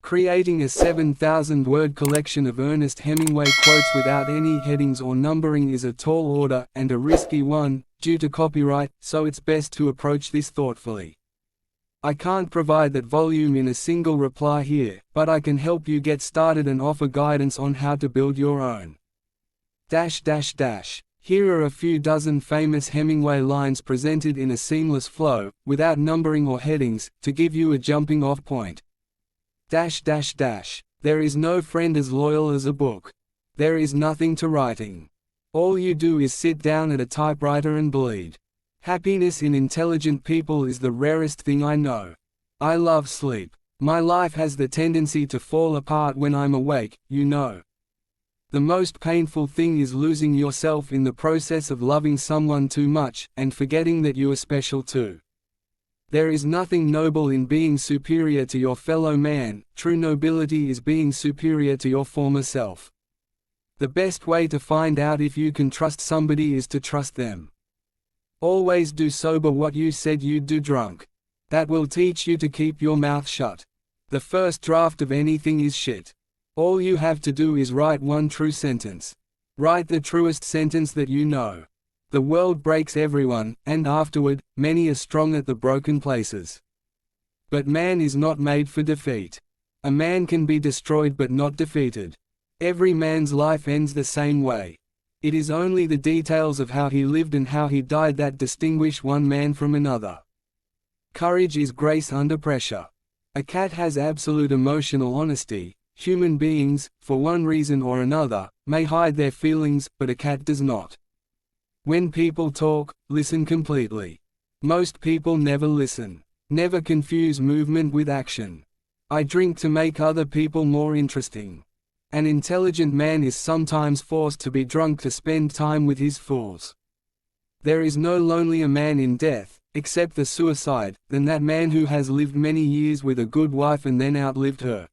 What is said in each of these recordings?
Creating a 7,000-word collection of Ernest Hemingway quotes without any headings or numbering is a tall order, and a risky one, due to copyright, so it's best to approach this thoughtfully. I can't provide that volume in a single reply here, but I can help you get started and offer guidance on how to build your own. Here are a few dozen famous Hemingway lines presented in a seamless flow, without numbering or headings, to give you a jumping-off point. There is no friend as loyal as a book. There is nothing to writing. All you do is sit down at a typewriter and bleed. Happiness in intelligent people is the rarest thing I know. I love sleep. My life has the tendency to fall apart when I'm awake, you know. The most painful thing is losing yourself in the process of loving someone too much, and forgetting that you are special too. There is nothing noble in being superior to your fellow man. True nobility is being superior to your former self. The best way to find out if you can trust somebody is to trust them. Always do sober what you said you'd do drunk. That will teach you to keep your mouth shut. The first draft of anything is shit. All you have to do is write one true sentence. Write the truest sentence that you know. The world breaks everyone, and afterward, many are strong at the broken places. But man is not made for defeat. A man can be destroyed but not defeated. Every man's life ends the same way. It is only the details of how he lived and how he died that distinguish one man from another. Courage is grace under pressure. A cat has absolute emotional honesty. Human beings, for one reason or another, may hide their feelings, but a cat does not. When people talk, listen completely. Most people never listen. Never confuse movement with action. I drink to make other people more interesting. An intelligent man is sometimes forced to be drunk to spend time with his fools. There is no lonelier man in death, except the suicide, than that man who has lived many years with a good wife and then outlived her.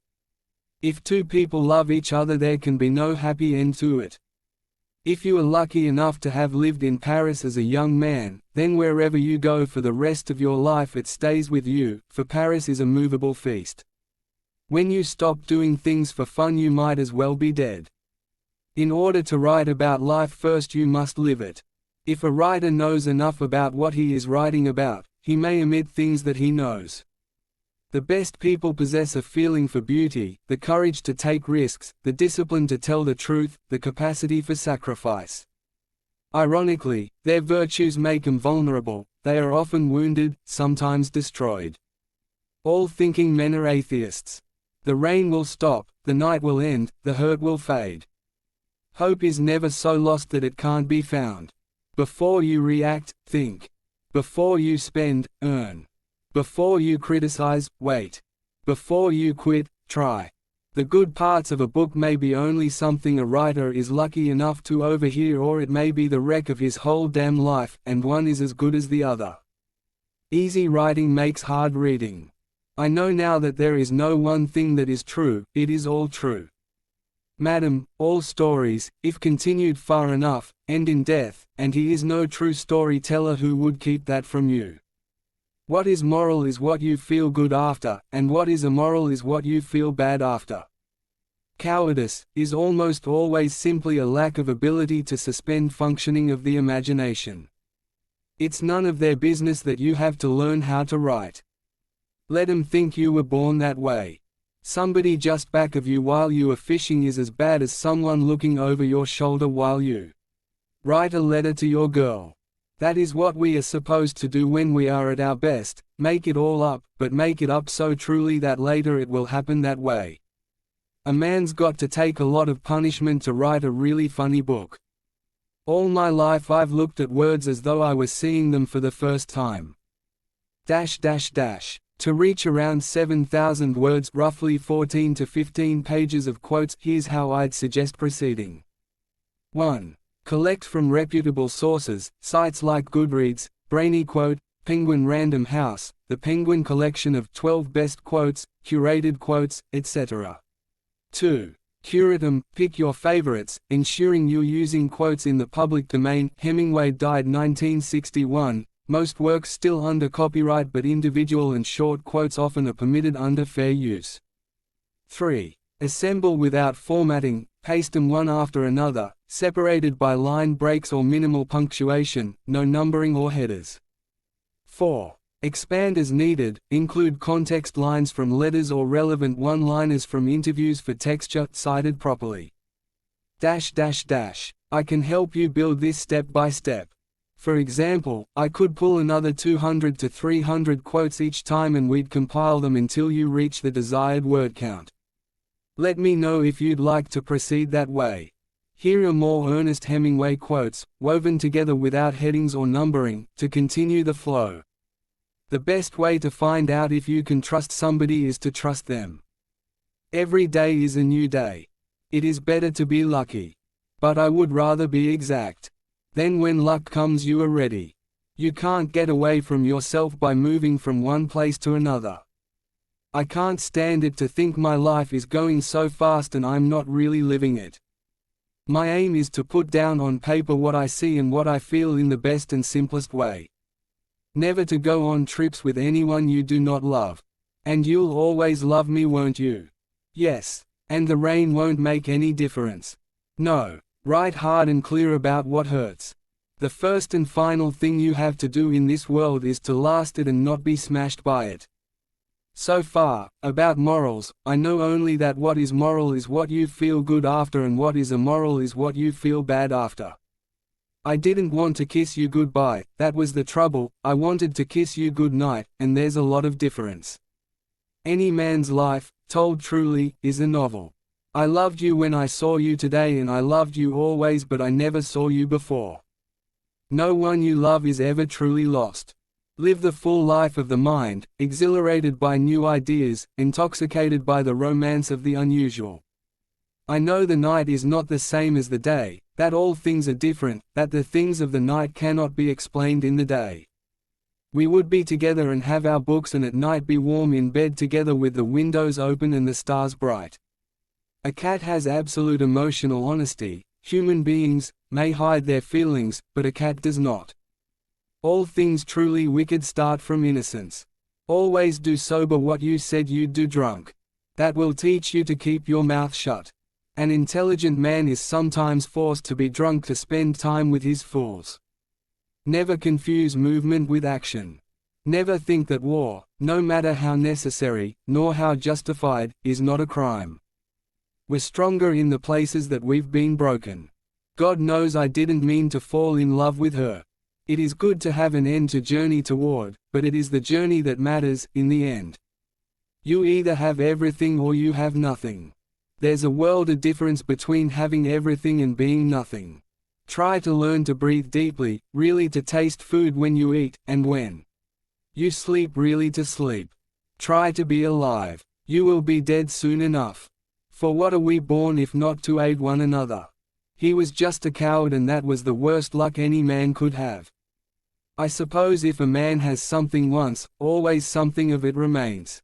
If two people love each other, there can be no happy end to it. If you are lucky enough to have lived in Paris as a young man, then wherever you go for the rest of your life it stays with you, for Paris is a movable feast. When you stop doing things for fun, you might as well be dead. In order to write about life, first you must live it. If a writer knows enough about what he is writing about, he may omit things that he knows. The best people possess a feeling for beauty, the courage to take risks, the discipline to tell the truth, the capacity for sacrifice. Ironically, their virtues make them vulnerable. They are often wounded, sometimes destroyed. All thinking men are atheists. The rain will stop, the night will end, the hurt will fade. Hope is never so lost that it can't be found. Before you react, think. Before you spend, earn. Before you criticize, wait. Before you quit, try. The good parts of a book may be only something a writer is lucky enough to overhear, or it may be the wreck of his whole damn life, and one is as good as the other. Easy writing makes hard reading. I know now that there is no one thing that is true, it is all true. Madam, all stories, if continued far enough, end in death, and he is no true storyteller who would keep that from you. What is moral is what you feel good after, and what is immoral is what you feel bad after. Cowardice is almost always simply a lack of ability to suspend functioning of the imagination. It's none of their business that you have to learn how to write. Let them think you were born that way. Somebody just back of you while you are fishing is as bad as someone looking over your shoulder while you write a letter to your girl. That is what we are supposed to do when we are at our best, make it all up, but make it up so truly that later it will happen that way. A man's got to take a lot of punishment to write a really funny book. All my life I've looked at words as though I was seeing them for the first time. To reach around 7,000 words, roughly 14 to 15 pages of quotes, here's how I'd suggest proceeding. 1. Collect from reputable sources, sites like Goodreads, Brainy Quote, Penguin Random House, the Penguin collection of 12 best quotes, curated quotes, etc. 2. Curate them, pick your favorites, ensuring you're using quotes in the public domain. Hemingway died 1961, most works still under copyright, but individual and short quotes often are permitted under fair use. 3. Assemble without formatting, paste them one after another, separated by line breaks or minimal punctuation, no numbering or headers. 4. Expand as needed, include context lines from letters or relevant one-liners from interviews for texture, cited properly. I can help you build this step by step. For example, I could pull another 200 to 300 quotes each time and we'd compile them until you reach the desired word count. Let me know if you'd like to proceed that way. Here are more Ernest Hemingway quotes, woven together without headings or numbering, to continue the flow. The best way to find out if you can trust somebody is to trust them. Every day is a new day. It is better to be lucky. But I would rather be exact. Then when luck comes you are ready. You can't get away from yourself by moving from one place to another. I can't stand it to think my life is going so fast and I'm not really living it. My aim is to put down on paper what I see and what I feel in the best and simplest way. Never to go on trips with anyone you do not love. And you'll always love me, won't you? Yes. And the rain won't make any difference. No. Write hard and clear about what hurts. The first and final thing you have to do in this world is to last it and not be smashed by it. So far, about morals, I know only that what is moral is what you feel good after and what is immoral is what you feel bad after. I didn't want to kiss you goodbye, that was the trouble, I wanted to kiss you goodnight, and there's a lot of difference. Any man's life, told truly, is a novel. I loved you when I saw you today and I loved you always, but I never saw you before. No one you love is ever truly lost. Live the full life of the mind, exhilarated by new ideas, intoxicated by the romance of the unusual. I know the night is not the same as the day, that all things are different, that the things of the night cannot be explained in the day. We would be together and have our books and at night be warm in bed together with the windows open and the stars bright. A cat has absolute emotional honesty. Human beings may hide their feelings, but a cat does not. All things truly wicked start from innocence. Always do sober what you said you'd do drunk. That will teach you to keep your mouth shut. An intelligent man is sometimes forced to be drunk to spend time with his fools. Never confuse movement with action. Never think that war, no matter how necessary, nor how justified, is not a crime. We're stronger in the places that we've been broken. God knows I didn't mean to fall in love with her. It is good to have an end to journey toward, but it is the journey that matters, in the end. You either have everything or you have nothing. There's a world of difference between having everything and being nothing. Try to learn to breathe deeply, really to taste food when you eat, and when you sleep, really to sleep. Try to be alive. You will be dead soon enough. For what are we born if not to aid one another? He was just a coward, and that was the worst luck any man could have. I suppose if a man has something once, always something of it remains.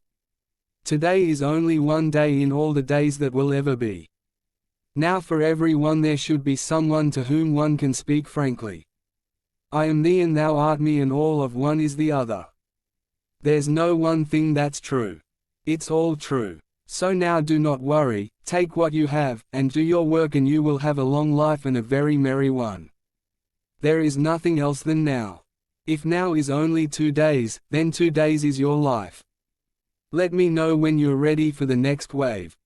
Today is only one day in all the days that will ever be. Now for everyone there should be someone to whom one can speak frankly. I am thee and thou art me, and all of one is the other. There's no one thing that's true. It's all true. So now do not worry, take what you have, and do your work, and you will have a long life and a very merry one. There is nothing else than now. If now is only 2 days, then 2 days is your life. Let me know when you're ready for the next wave.